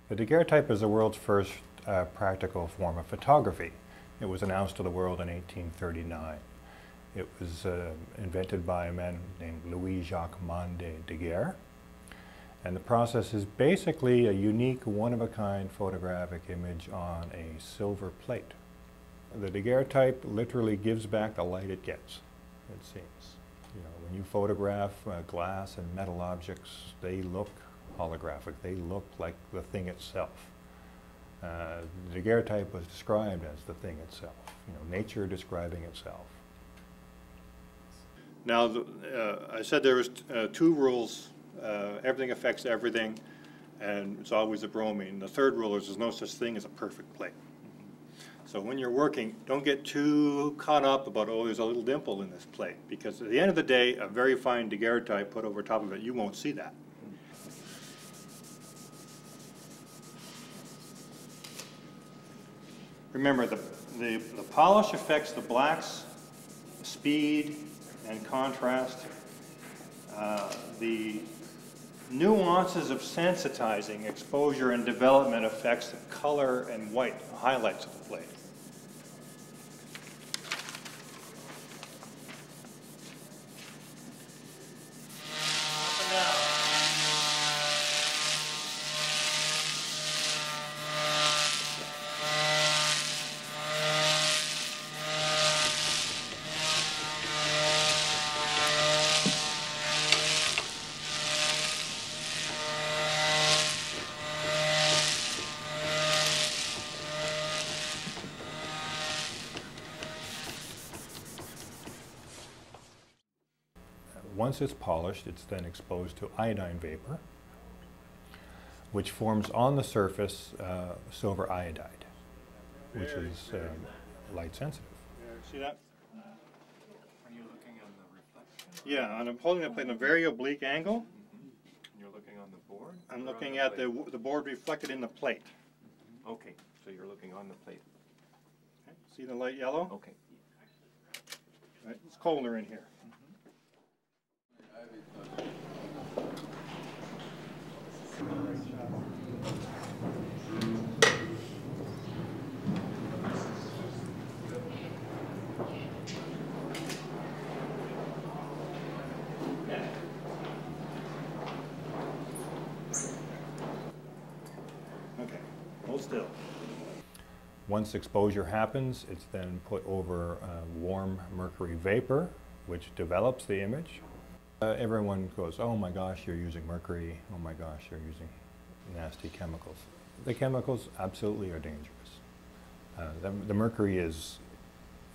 The daguerreotype is the world's first practical form of photography. It was announced to the world in 1839. It was invented by a man named Louis-Jacques Monde Daguerre. And the process is basically a unique, one-of-a-kind photographic image on a silver plate. The daguerreotype literally gives back the light it gets, it seems. You know, when you photograph glass and metal objects, they look holographic. They look like the thing itself. The daguerreotype was described as the thing itself, you know, nature describing itself. Now, I said there was two rules. Everything affects everything, and it's always a bromine. The third rule is there's no such thing as a perfect plate. So when you're working, don't get too caught up about, oh, there's a little dimple in this plate, because at the end of the day, a very fine daguerreotype put over top of it, you won't see that. Remember, the polish affects the blacks, speed, and contrast. The nuances of sensitizing, exposure, and development affects the color and white highlights of the plate. Up and down. Once it's polished, it's then exposed to iodine vapor, which forms on the surface silver iodide, which is light sensitive. See that? Are you looking on the reflection? Yeah, and I'm holding the plate in a very oblique angle. Mm-hmm. And you're looking on the board? I'm looking at the board reflected in the plate. Mm-hmm. Okay, so you're looking on the plate. Okay. See the light yellow? Okay. Right. It's colder in here. Okay, hold still. Once exposure happens, it's then put over warm mercury vapor, which develops the image. Everyone goes, oh my gosh, you're using mercury. Oh my gosh, you're using nasty chemicals. The chemicals absolutely are dangerous. The mercury is,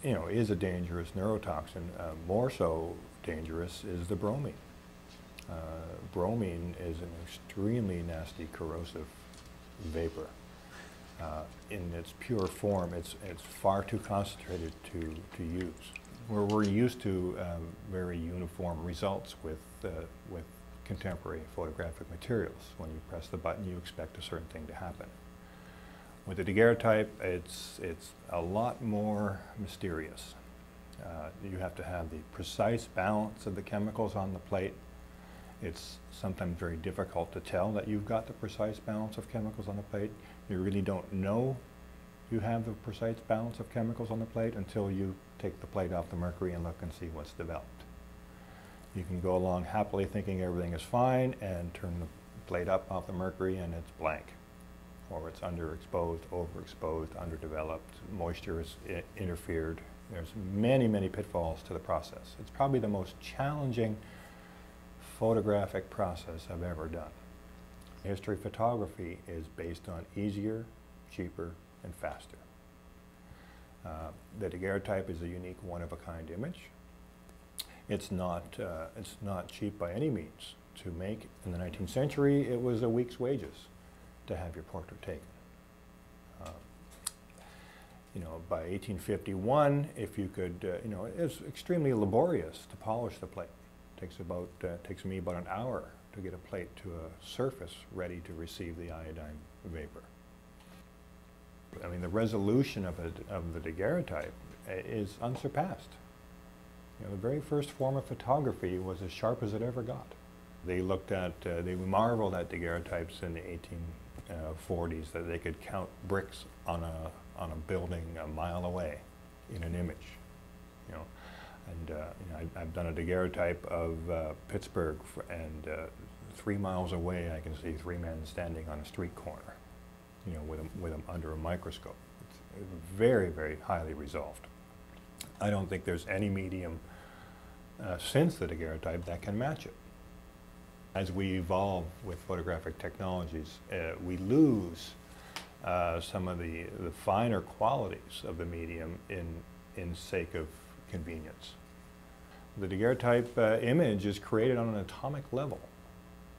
you know, is a dangerous neurotoxin. More so dangerous is the bromine. Bromine is an extremely nasty corrosive vapor. In its pure form, it's far too concentrated to use. We're used to very uniform results with contemporary photographic materials. When you press the button, you expect a certain thing to happen. With the daguerreotype, it's a lot more mysterious. You have to have the precise balance of the chemicals on the plate. It's sometimes very difficult to tell that you've got the precise balance of chemicals on the plate. You really don't know you have the precise balance of chemicals on the plate until you take the plate off the mercury and look and see what's developed. You can go along happily thinking everything is fine and turn the plate up off the mercury and it's blank. Or it's underexposed, overexposed, underdeveloped, moisture has interfered. There's many, many pitfalls to the process. It's probably the most challenging photographic process I've ever done. History photography is based on easier, cheaper, and faster. The daguerreotype is a unique one-of-a-kind image. It's not cheap by any means to make. In the 19th century, it was a week's wages to have your portrait taken. You know, by 1851, if you could, you know, it's extremely laborious to polish the plate. Takes me about an hour to get a plate to a surface ready to receive the iodine vapor. I mean, the resolution of the daguerreotype is unsurpassed. You know, the very first form of photography was as sharp as it ever got. They looked at, they marveled at daguerreotypes in the 40s that they could count bricks on a building a mile away in an image, you know. And you know, I've done a daguerreotype of Pittsburgh, and 3 miles away I can see 3 men standing on a street corner, you know, with them under a microscope. It's very, very highly resolved. I don't think there's any medium since the daguerreotype that can match it. As we evolve with photographic technologies, we lose some of the finer qualities of the medium in sake of convenience. The daguerreotype image is created on an atomic level.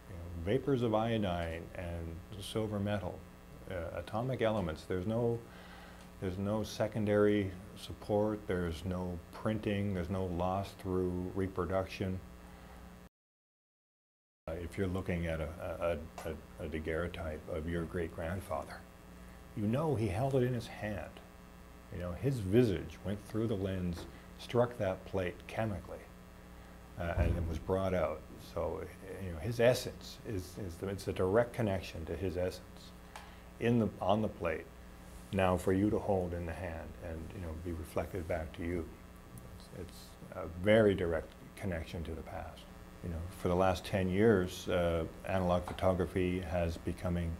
You know, vapors of iodine and silver metal, atomic elements. There's no secondary support, there's no printing, there's no loss through reproduction. If you're looking at a daguerreotype of your great-grandfather, you know he held it in his hand. You know, his visage went through the lens, struck that plate chemically, and it was brought out. So, you know, his essence it's a direct connection to his essence on the plate. Now for you to hold in the hand and, you know, be reflected back to you. It's a very direct connection to the past. You know, for the last 10 years, analog photography has become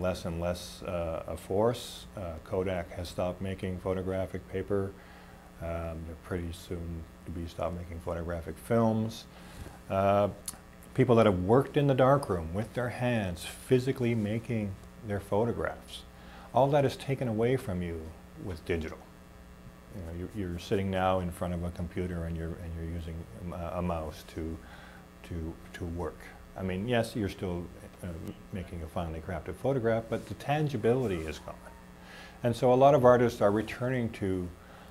less and less a force. Kodak has stopped making photographic paper. They're pretty soon to be stopped making photographic films. People that have worked in the darkroom with their hands, physically making their photographs, all that is taken away from you with digital. You know, you're sitting now in front of a computer and you're using a mouse to work. I mean, yes, you're still making a finely crafted photograph, but the tangibility is gone. And so a lot of artists are returning to,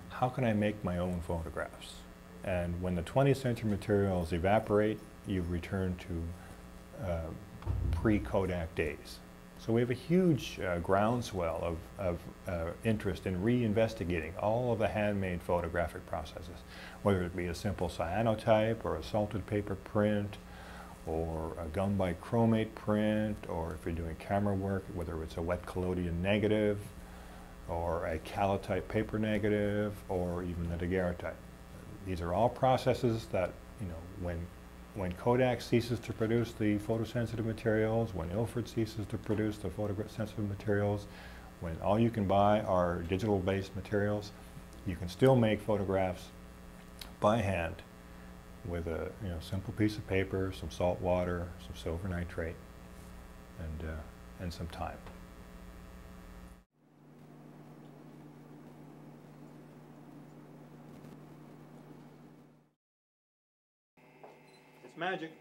how can I make my own photographs? And when the 20th century materials evaporate, you return to pre-Kodak days. So we have a huge groundswell of interest in reinvestigating all of the handmade photographic processes, whether it be a simple cyanotype or a salted paper print, or a gum bichromate print, or if you're doing camera work, whether it's a wet collodion negative, or a calotype paper negative, or even the daguerreotype. These are all processes that, you know, when Kodak ceases to produce the photosensitive materials, when Ilford ceases to produce the photosensitive materials, when all you can buy are digital-based materials, you can still make photographs by hand with a, you know, simple piece of paper, some salt water, some silver nitrate, and some time. It's magic.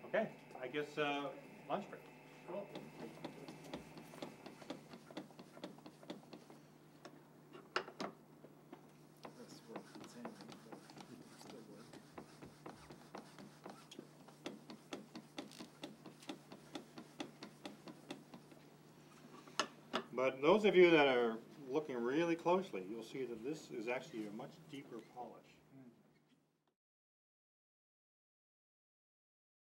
Okay, I guess lunch break. Cool. But those of you that are looking really closely, you'll see that this is actually a much deeper polish.